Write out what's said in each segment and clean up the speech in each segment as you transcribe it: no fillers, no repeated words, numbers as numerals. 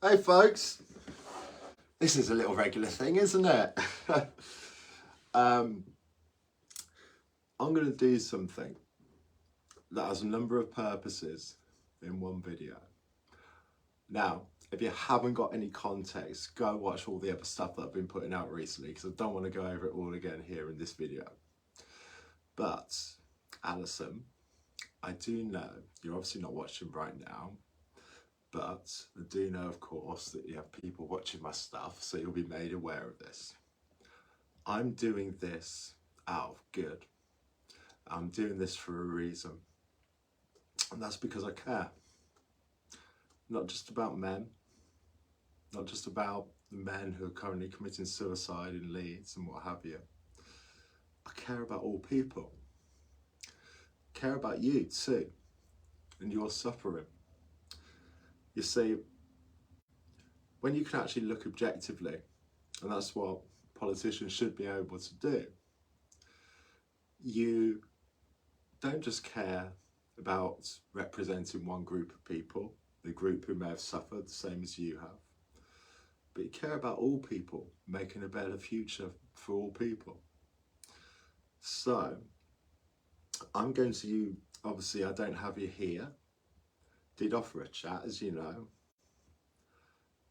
Hey folks, this is a little regular thing, isn't it? I'm going to do something that has a number of purposes in one video. Now, if you haven't got any context, go watch all the other stuff that I've been putting out recently, because I don't want to go over it all again here in this video. But, Alison, I do know, you're obviously not watching right now, but I do know, of course, that you have people watching my stuff, so you'll be made aware of this. I'm doing this out of good. I'm doing this for a reason. And that's because I care. Not just about men, not just about the men who are currently committing suicide in Leeds and what have you. I care about all people. I care about you too, and your suffering. You see, when you can actually look objectively, and that's what politicians should be able to do, you don't just care about representing one group of people, the group who may have suffered the same as you have, but you care about all people, making a better future for all people. So, I'm going to, obviously I don't have you here, did offer a chat as you know,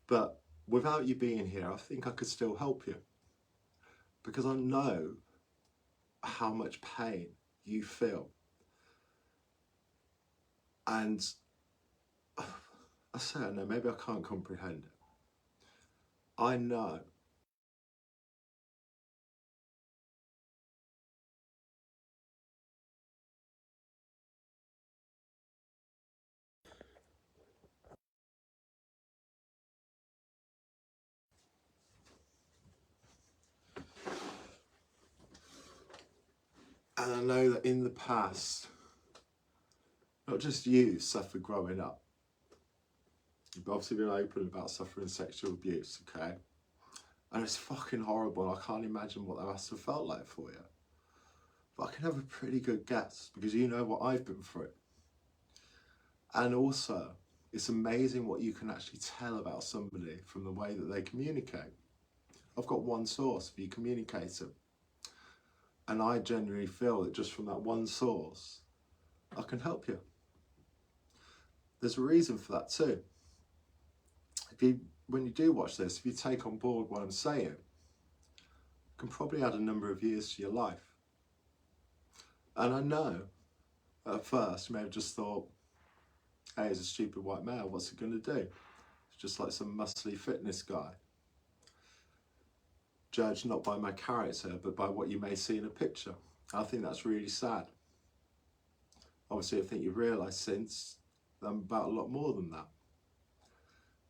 but without you being here I think I could still help you, because I know how much pain you feel. And I say I know, maybe I can't comprehend it. I know and I know that in the past, not just you suffered growing up. You've obviously been open about suffering sexual abuse, okay? And it's fucking horrible. I can't imagine what that must have felt like for you. But I can have a pretty good guess, because you know what I've been through. And also, it's amazing what you can actually tell about somebody from the way that they communicate. I've got one source for you communicating. And I genuinely feel that just from that one source, I can help you. There's a reason for that too. When you do watch this, if you take on board what I'm saying, it can probably add a number of years to your life. And I know, at first, you may have just thought, hey, he's a stupid white male, what's he going to do? It's just like some muscly fitness guy. Judged not by my character, but by what you may see in a picture. I think that's really sad. Obviously, I think you've realised since that I'm about a lot more than that.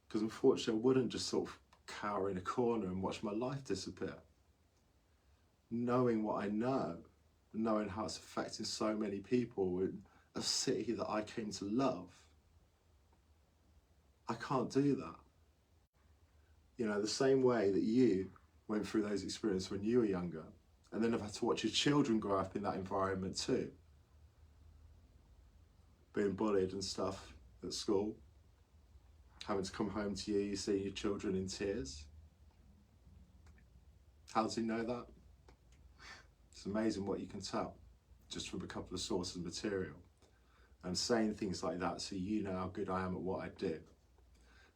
Because unfortunately, I wouldn't just sort of cower in a corner and watch my life disappear. Knowing what I know, knowing how it's affecting so many people in a city that I came to love, I can't do that. You know, the same way that you went through those experiences when you were younger, and then have had to watch your children grow up in that environment too. Being bullied and stuff at school, having to come home to you seeing your children in tears. How does he know that? It's amazing what you can tell just from a couple of sources of material. I'm saying things like that so you know how good I am at what I do.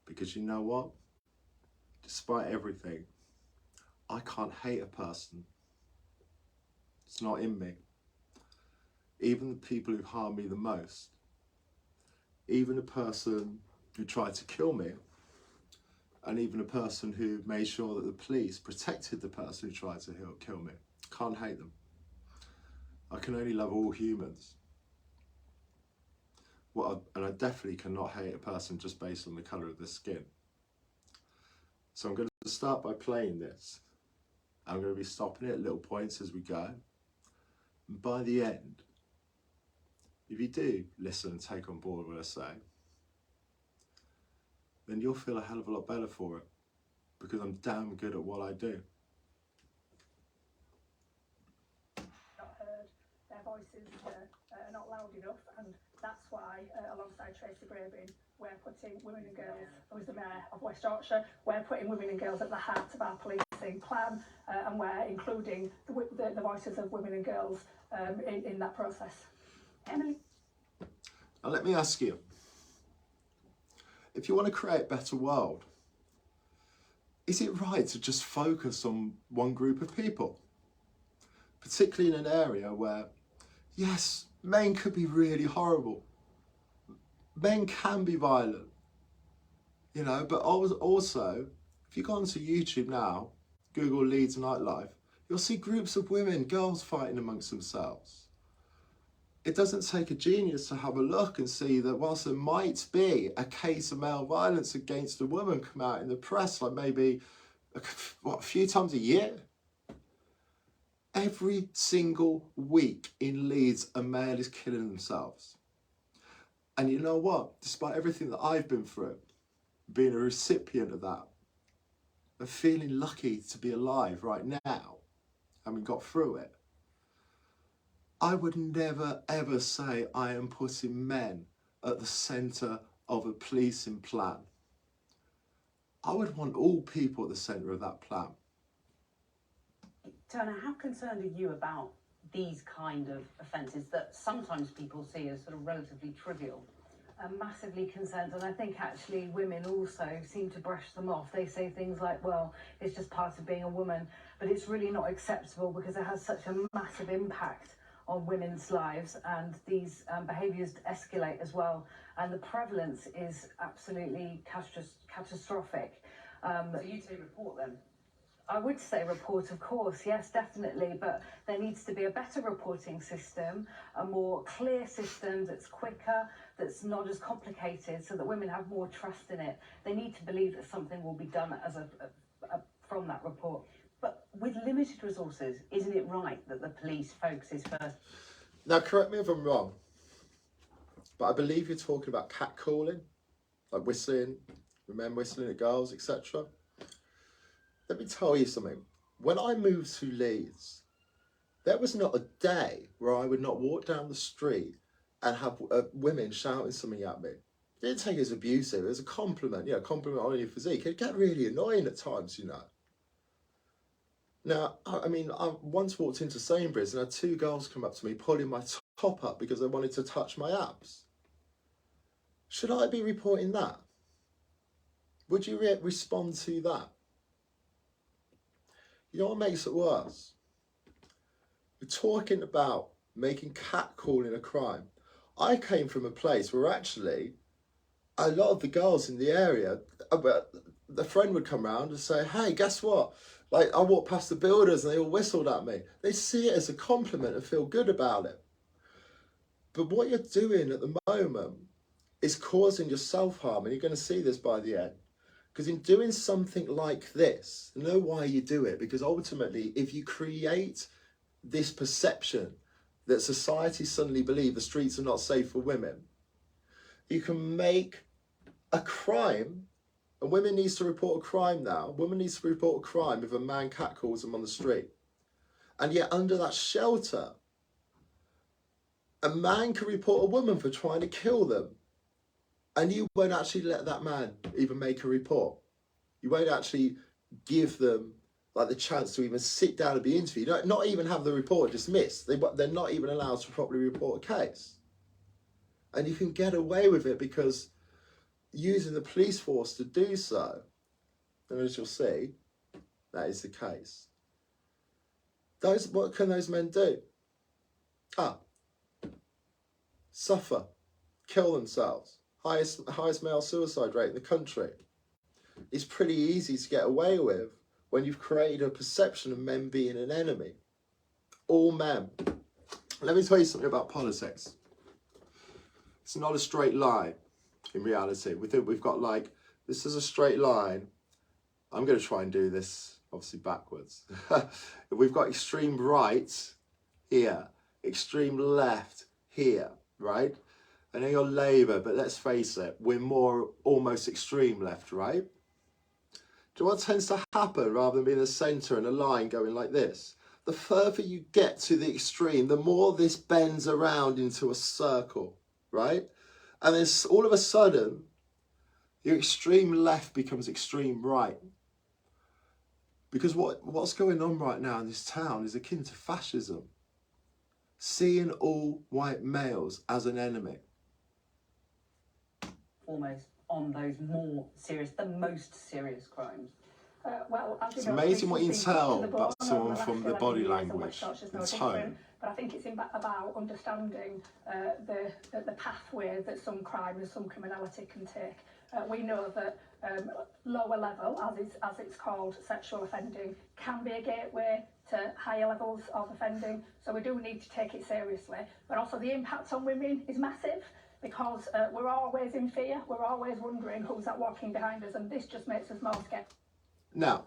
Because you know what? Despite everything, I can't hate a person. It's not in me. Even the people who harm me the most, even a person who tried to kill me, and even a person who made sure that the police protected the person who tried to kill me, can't hate them. I can only love all humans. And I definitely cannot hate a person just based on the colour of their skin. So I'm going to start by playing this. I'm going to be stopping it at little points as we go. And by the end, if you do listen and take on board what I say, then you'll feel a hell of a lot better for it, because I'm damn good at what I do. Not heard, their voices are not loud enough, and that's why, alongside Tracy Grabin, we're putting women and girls, who is the Mayor of West Yorkshire, we're putting women and girls at the heart of our policing plan, and we're including the voices of women and girls in that process. Emily? Now let me ask you, if you want to create a better world, is it right to just focus on one group of people? Particularly in an area where, yes, men could be really horrible. Men can be violent, you know, but also, if you go onto YouTube now, Google Leeds nightlife, you'll see groups of women, girls fighting amongst themselves. It doesn't take a genius to have a look and see that whilst there might be a case of male violence against a woman come out in the press, like maybe a few times a year, every single week in Leeds, a male is killing themselves. And you know what? Despite everything that I've been through, being a recipient of that, of feeling lucky to be alive right now, having got through it, I would never ever say I am putting men at the centre of a policing plan. I would want all people at the centre of that plan. Turner, how concerned are you about these kind of offences that sometimes people see as sort of relatively trivial? I'm massively concerned, and I think actually women also seem to brush them off. They say things like, well, it's just part of being a woman, but it's really not acceptable because it has such a massive impact on women's lives, and these behaviours escalate as well, and the prevalence is absolutely catastrophic. So you'd say report them? I would say report, of course, yes, definitely, but there needs to be a better reporting system, a more clear system that's quicker, that's not as complicated, so that women have more trust in it. They need to believe that something will be done as from that report. But with limited resources, isn't it right that the police focuses first? Now, correct me if I'm wrong, but I believe you're talking about catcalling, like whistling, men whistling at girls, etc. Let me tell you something. When I moved to Leeds, there was not a day where I would not walk down the street and have women shouting something at me. It didn't take it as abusive, it was a compliment, you know, compliment on your physique. It'd get really annoying at times, you know. Now, I mean, I once walked into Sainsbury's and had two girls come up to me pulling my top up because they wanted to touch my abs. Should I be reporting that? Would you respond to that? You know what makes it worse? We're talking about making catcalling a crime. I came from a place where actually a lot of the girls in the area, the friend would come around and say, hey, guess what? Like, I walked past the builders and they all whistled at me. They see it as a compliment and feel good about it. But what you're doing at the moment is causing yourself harm, and you're going to see this by the end. Because in doing something like this, I know why you do it, because ultimately, if you create this perception that society suddenly believe the streets are not safe for women, you can make a crime, and women needs to report a crime now. Women needs to report a crime if a man catcalls them on the street. And yet under that shelter, a man can report a woman for trying to kill them. And you won't actually let that man even make a report. You won't actually give them like the chance to even sit down and be interviewed. Not even have the report dismissed. They're not even allowed to properly report a case. And you can get away with it because using the police force to do so, and as you'll see, that is the case. What can those men do? Suffer, kill themselves. Highest male suicide rate in the country. It's pretty easy to get away with when you've created a perception of men being an enemy. All men. Let me tell you something about politics. It's not a straight line in reality. We think we've got like, this is a straight line. I'm going to try and do this obviously backwards. We've got extreme right here, extreme left here, right? I know you're Labour, but let's face it, we're more almost extreme left, right? Do you know what tends to happen rather than being the centre and a line going like this? The further you get to the extreme, the more this bends around into a circle, right? And then all of a sudden, Your extreme left becomes extreme right. Because what's going on right now in this town is akin to fascism. Seeing all white males as an enemy. Foremost on those more serious, the most serious crimes. Well, as you It's know, amazing what you policing's can been tell to the about bone someone over the from last the 11 body years, and language West Yorkshire's no and different. tone. But I think it's about understanding the pathway that some crime and some criminality can take. We know that lower level, as it's called, sexual offending, can be a gateway to higher levels of offending. So we do need to take it seriously. But also the impact on women is massive, because we're always in fear. We're always wondering who's that walking behind us, and this just makes us more scared. Now,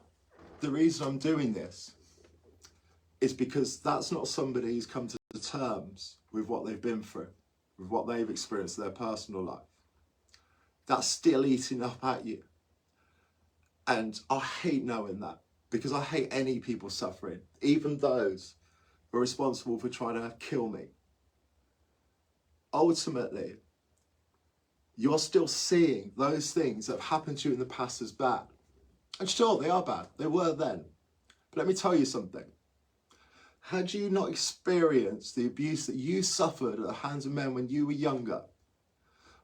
the reason I'm doing this is because that's not somebody who's come to terms with what they've been through, with what they've experienced in their personal life. That's still eating up at you. And I hate knowing that, because I hate any people suffering, even those who are responsible for trying to kill me. Ultimately, you're still seeing those things that have happened to you in the past as bad. And sure, they are bad. They were then. But let me tell you something. Had you not experienced the abuse that you suffered at the hands of men when you were younger,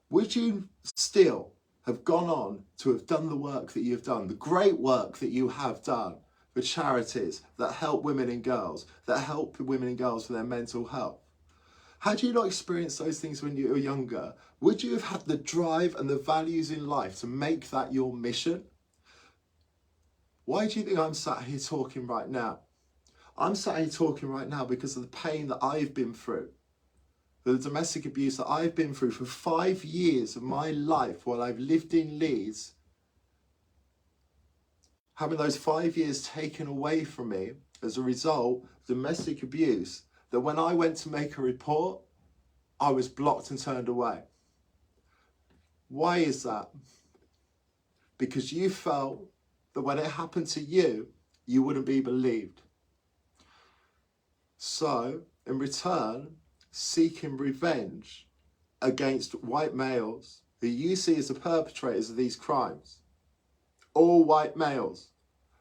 would you still have gone on to have done the work that you've done, the great work that you have done for charities that help women and girls, that help women and girls for their mental health? Had you not experienced those things when you were younger, would you have had the drive and the values in life to make that your mission? Why do you think I'm sat here talking right now? I'm sat here talking right now because of the pain that I've been through, the domestic abuse that I've been through for 5 years of my life while I've lived in Leeds, having those 5 years taken away from me as a result of domestic abuse, that when I went to make a report, I was blocked and turned away. Why is that? Because you felt that when it happened to you, you wouldn't be believed. So, in return, seeking revenge against white males who you see as the perpetrators of these crimes, all white males.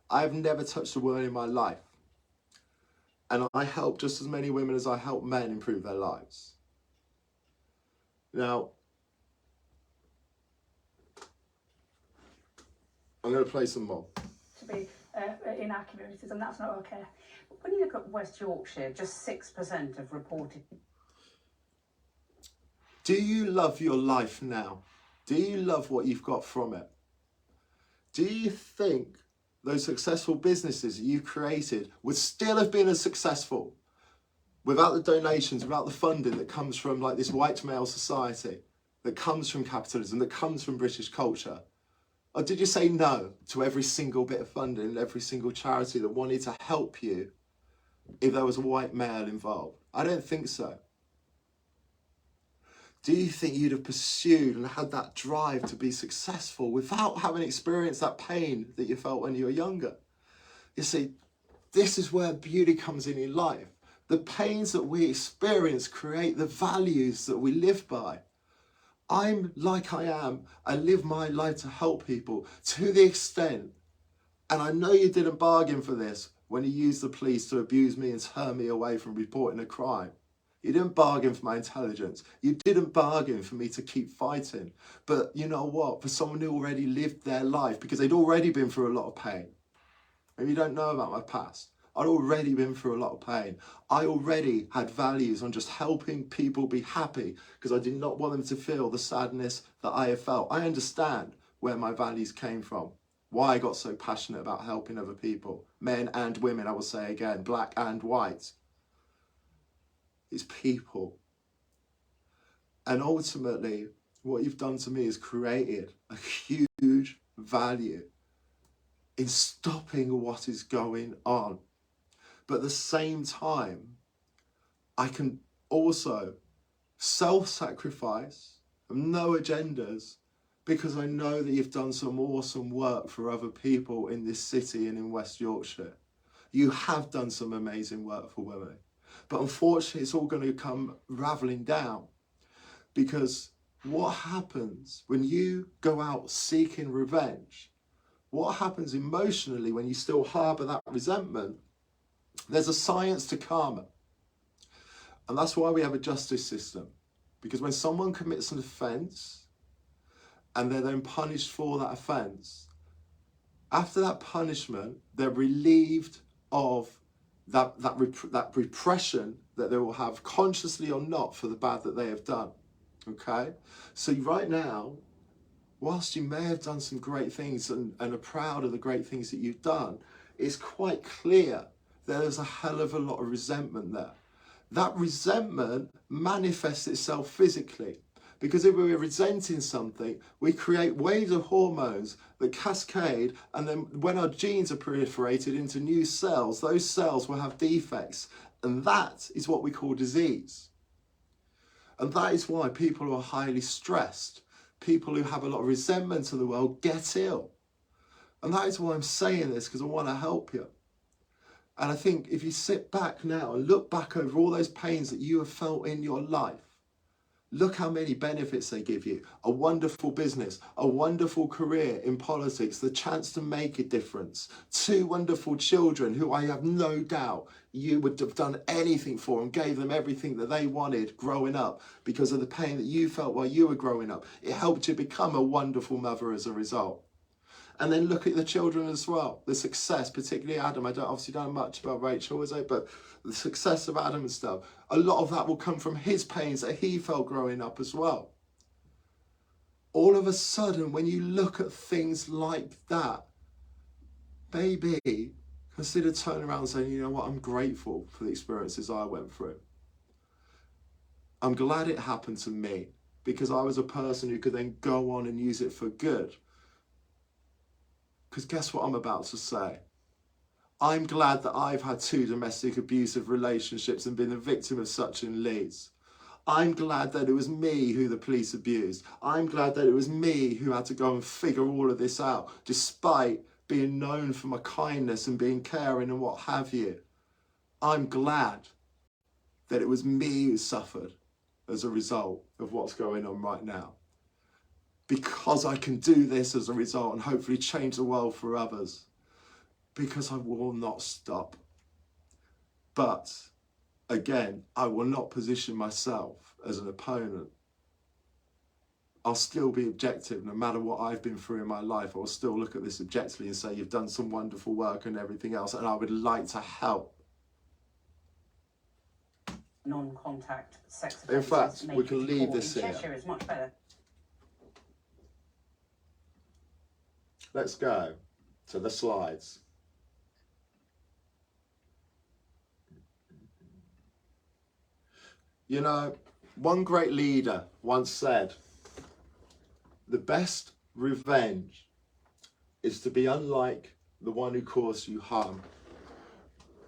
I've never touched a woman in my life. And I help just as many women as I help men improve their lives. Now, I'm going to play some more. To be in our communities, and that's not okay. When you look at West Yorkshire, just 6% of reported. Do you love your life now? Do you love what you've got from it? Do you think those successful businesses that you've created would still have been as successful without the donations, without the funding that comes from like this white male society, that comes from capitalism, that comes from British culture? Or did you say no to every single bit of funding and every single charity that wanted to help you if there was a white male involved? I don't think so. Do you think you'd have pursued and had that drive to be successful without having experienced that pain that you felt when you were younger? You see, this is where beauty comes in life. The pains that we experience create the values that we live by. I'm like I am. I live my life to help people to the extent, and I know you didn't bargain for this when you used the police to abuse me and turn me away from reporting a crime. You didn't bargain for my intelligence. You didn't bargain for me to keep fighting. But you know what? For someone who already lived their life, because they'd already been through a lot of pain. Maybe you don't know about my past. I'd already been through a lot of pain. I already had values on just helping people be happy because I did not want them to feel the sadness that I have felt. I understand where my values came from, why I got so passionate about helping other people, men and women, I will say again, black and white. It's people. And ultimately, what you've done to me is created a huge value in stopping what is going on. But at the same time, I can also self-sacrifice, no agendas, because I know that you've done some awesome work for other people in this city and in West Yorkshire. You have done some amazing work for women. But unfortunately, it's all going to come raveling down because what happens when you go out seeking revenge? What happens emotionally when you still harbour that resentment? There's a science to karma. And that's why we have a justice system. Because when someone commits an offence and they're then punished for that offence, after that punishment, they're relieved of that repression that they will have, consciously or not, for the bad that they have done. Okay? So right now, whilst you may have done some great things and are proud of the great things that you've done, it's quite clear there's a hell of a lot of resentment there. That resentment manifests itself physically. Because if we're resenting something, we create waves of hormones that cascade, and then when our genes are proliferated into new cells, those cells will have defects. And that is what we call disease. And that is why people who are highly stressed, people who have a lot of resentment of the world, get ill. And that is why I'm saying this, because I want to help you. And I think if you sit back now and look back over all those pains that you have felt in your life, look how many benefits they give you. A wonderful business, a wonderful career in politics, the chance to make a difference. 2 wonderful children who I have no doubt you would have done anything for and gave them everything that they wanted growing up because of the pain that you felt while you were growing up. It helped you become a wonderful mother as a result. And then look at the children as well. The success, particularly Adam. I obviously don't know much about Rachel, is it? But the success of Adam and stuff, a lot of that will come from his pains that he felt growing up as well. All of a sudden, when you look at things like that, maybe consider turning around and saying, you know what, I'm grateful for the experiences I went through. I'm glad it happened to me because I was a person who could then go on and use it for good. Because guess what I'm about to say? I'm glad that I've had 2 domestic abusive relationships and been a victim of such in Leeds. I'm glad that it was me who the police abused. I'm glad that it was me who had to go and figure all of this out, despite being known for my kindness and being caring and what have you. I'm glad that it was me who suffered as a result of what's going on right now. Because I can do this as a result and hopefully change the world for others. Because I will not stop. But, again, I will not position myself as an opponent. I'll still be objective no matter what I've been through in my life. I will still look at this objectively and say, you've done some wonderful work and everything else, and I would like to help. Non-contact sex In offences. fact, we can leave this in here. Cheshire is much better. Let's go to the slides. You know, one great leader once said, the best revenge is to be unlike the one who caused you harm.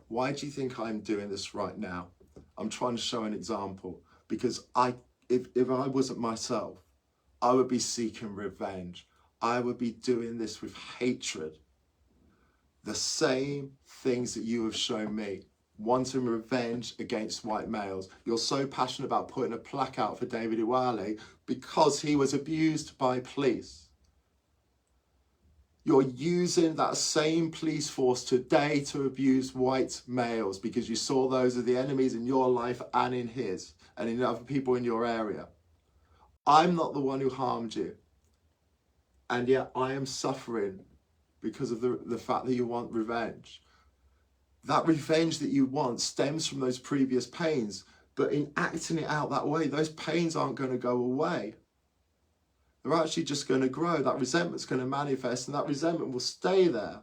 Why do you think I'm doing this right now? I'm trying to show an example because if I wasn't myself, I would be seeking revenge. I would be doing this with hatred. The same things that you have shown me. Wanting revenge against white males. You're so passionate about putting a plaque out for David Iwale because he was abused by police. You're using that same police force today to abuse white males because you saw those as the enemies in your life and in his and in other people in your area. I'm not the one who harmed you. And yet I am suffering because of the fact that you want revenge. That revenge that you want stems from those previous pains, but in acting it out that way, those pains aren't going to go away. They're actually just going to grow. That resentment's going to manifest and that resentment will stay there.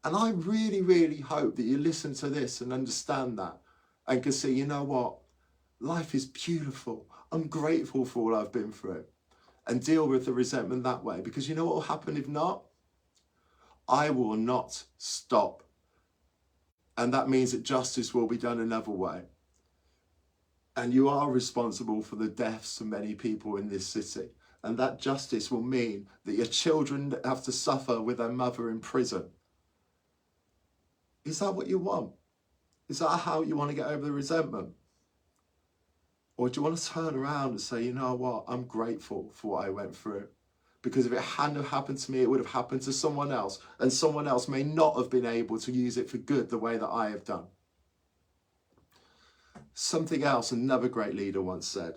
And I really, really hope that you listen to this and understand that and can see, you know what? Life is beautiful. I'm grateful for all I've been through. And deal with the resentment that way. Because you know what will happen if not? I will not stop. And that means that justice will be done another way. And you are responsible for the deaths of many people in this city. And that justice will mean that your children have to suffer with their mother in prison. Is that what you want? Is that how you want to get over the resentment? Or do you want to turn around and say, you know what, I'm grateful for what I went through? Because if it hadn't have happened to me, it would have happened to someone else. And someone else may not have been able to use it for good the way that I have done. Something else another great leader once said.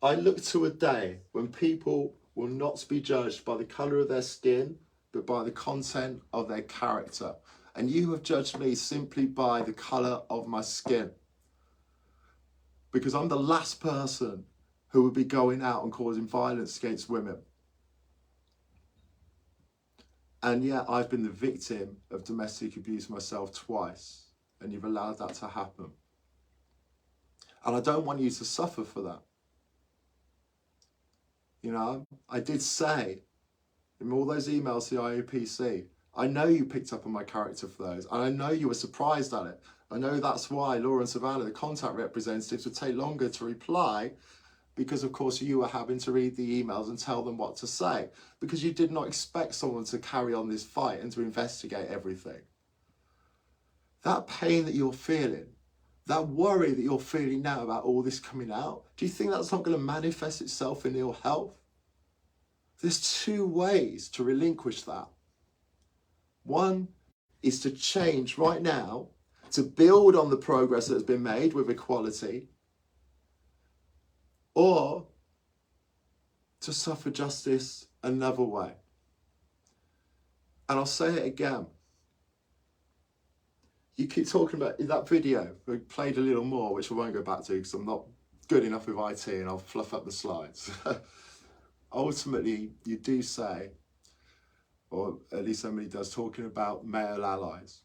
I look to a day when people will not be judged by the colour of their skin, but by the content of their character. And you have judged me simply by the colour of my skin. Because I'm the last person who would be going out and causing violence against women. And yet I've been the victim of domestic abuse myself twice. And you've allowed that to happen. And I don't want you to suffer for that. You know, I did say in all those emails to the IOPC, I know you picked up on my character for those, and I know you were surprised at it. I know that's why Laura and Savannah, the contact representatives, would take longer to reply, because of course you were having to read the emails and tell them what to say, because you did not expect someone to carry on this fight and to investigate everything. That pain that you're feeling, that worry that you're feeling now about all this coming out, do you think that's not going to manifest itself in ill health? There's two ways to relinquish that. One is to change right now, to build on the progress that has been made with equality, or to suffer justice another way. And I'll say it again. You keep talking about that video, we played a little more, which I won't go back to because I'm not good enough with IT and I'll fluff up the slides. Ultimately, you do say, or at least somebody does, talking about male allies.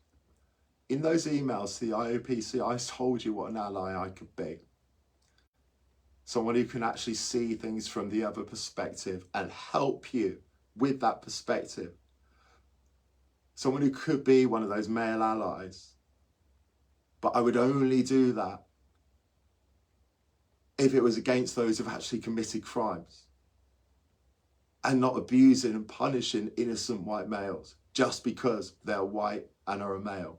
In those emails to the IOPC, I told you what an ally I could be. Someone who can actually see things from the other perspective and help you with that perspective. Someone who could be one of those male allies. But I would only do that if it was against those who've actually committed crimes, and not abusing and punishing innocent white males just because they're white and are a male.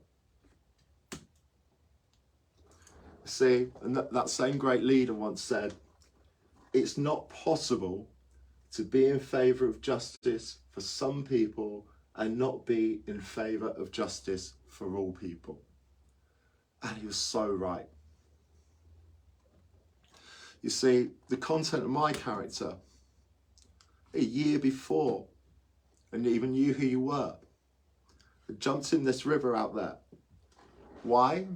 See, and that same great leader once said, it's not possible to be in favour of justice for some people and not be in favour of justice for all people. And he was so right. You see, the content of my character, a year before, and even knew who you were, I jumped in this river out there. Why?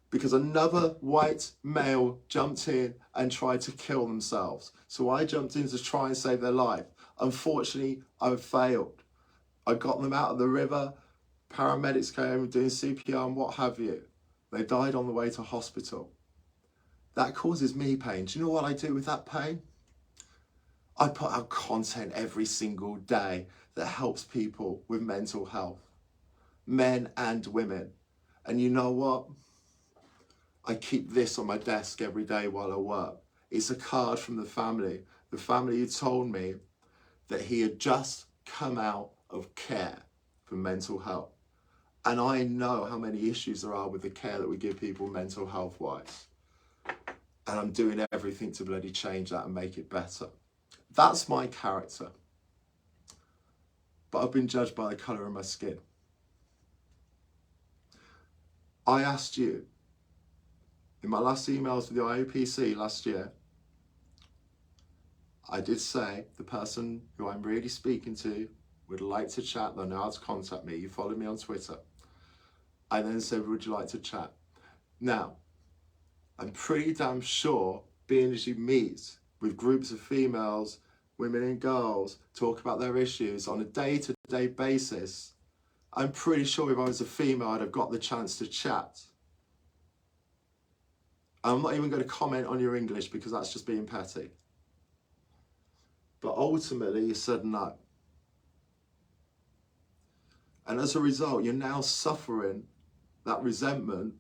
Because another white male jumped in and tried to kill themselves. So I jumped in to try and save their life. Unfortunately, I failed. I got them out of the river, paramedics came doing CPR and what have you. They died on the way to hospital. That causes me pain. Do you know what I do with that pain? I put out content every single day that helps people with mental health, men and women. And you know what? I keep this on my desk every day while I work. It's a card from the family who told me that he had just come out of care for mental health. And I know how many issues there are with the care that we give people mental health wise. And I'm doing everything to bloody change that and make it better. That's my character. But I've been judged by the colour of my skin. I asked you, in my last emails with the IOPC last year, I did say the person who I'm really speaking to would like to chat, they'll know how to contact me. You followed me on Twitter. I then said, would you like to chat? Now, I'm pretty damn sure, being as you meet with groups of females, women and girls, talk about their issues on a day-to-day basis, I'm pretty sure if I was a female, I'd have got the chance to chat. I'm not even going to comment on your English because that's just being petty. But ultimately, you said no. And as a result, you're now suffering that resentment,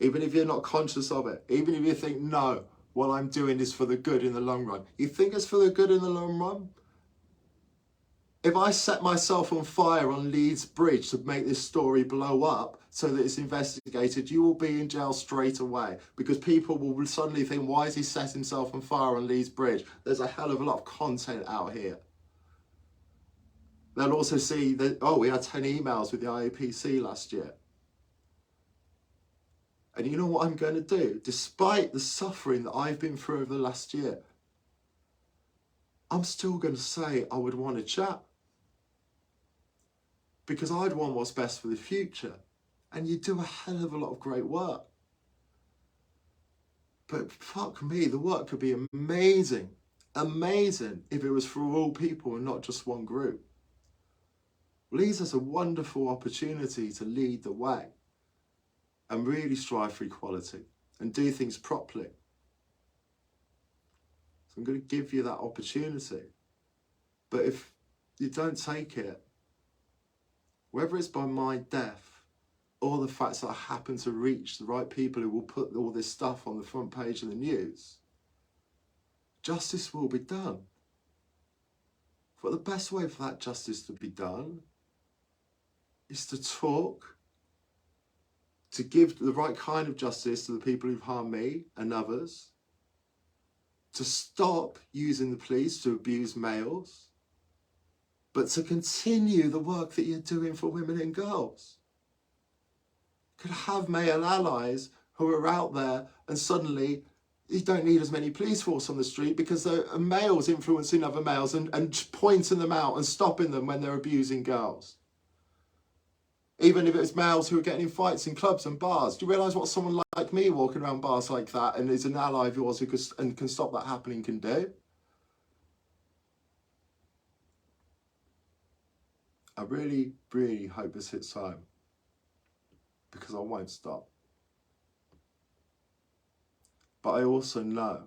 even if you're not conscious of it, even if you think, no, what I'm doing is for the good in the long run. You think it's for the good in the long run? If I set myself on fire on Leeds Bridge to make this story blow up so that it's investigated, you will be in jail straight away, because people will suddenly think, why has he set himself on fire on Leeds Bridge? There's a hell of a lot of content out here. They'll also see that, oh, we had 10 emails with the IAPC last year. And you know what I'm going to do? Despite the suffering that I've been through over the last year, I'm still going to say I would want to chat. Because I'd want what's best for the future. And you do a hell of a lot of great work. But fuck me, the work could be amazing. Amazing if it was for all people and not just one group. Leeds has a wonderful opportunity to lead the way and really strive for equality and do things properly. So I'm going to give you that opportunity. But if you don't take it, whether it's by my death or the fact that I happen to reach the right people who will put all this stuff on the front page of the news, justice will be done. But the best way for that justice to be done is to talk, to give the right kind of justice to the people who've harmed me and others, to stop using the police to abuse males, but to continue the work that you're doing for women and girls. Could have male allies who are out there and suddenly you don't need as many police force on the street because there are males influencing other males and pointing them out and stopping them when they're abusing girls. Even if it's males who are getting in fights in clubs and bars. Do you realise what someone like me walking around bars like that and is an ally of yours who can stop that happening can do? I really, really hope this hits home, because I won't stop. But I also know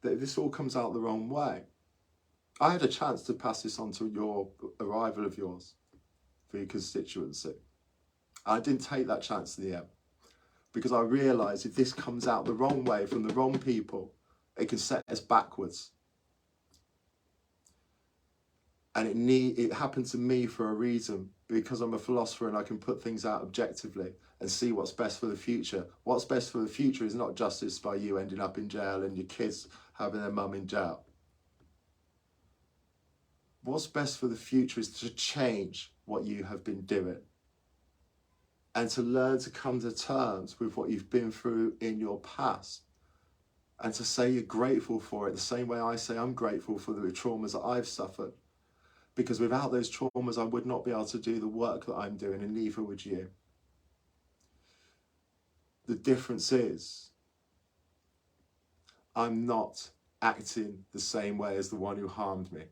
that if this all comes out the wrong way, I had a chance to pass this on to your arrival of yours for your constituency. I didn't take that chance in the end, because I realised if this comes out the wrong way from the wrong people, it can set us backwards. And it happened to me for a reason, because I'm a philosopher and I can put things out objectively and see what's best for the future. What's best for the future is not justice by you ending up in jail and your kids having their mum in jail. What's best for the future is to change what you have been doing and to learn to come to terms with what you've been through in your past and to say you're grateful for it the same way I say I'm grateful for the traumas that I've suffered. Because without those traumas, I would not be able to do the work that I'm doing, and neither would you. The difference is, I'm not acting the same way as the one who harmed me.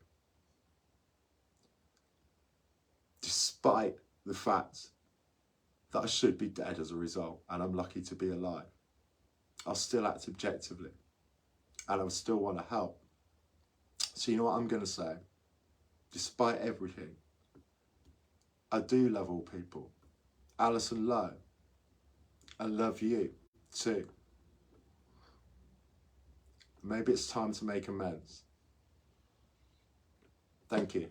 Despite the fact that I should be dead as a result, and I'm lucky to be alive. I'll still act objectively, and I still want to help. So you know what I'm going to say? Despite everything, I do love all people. Alison Lowe, I love you too. Maybe it's time to make amends. Thank you.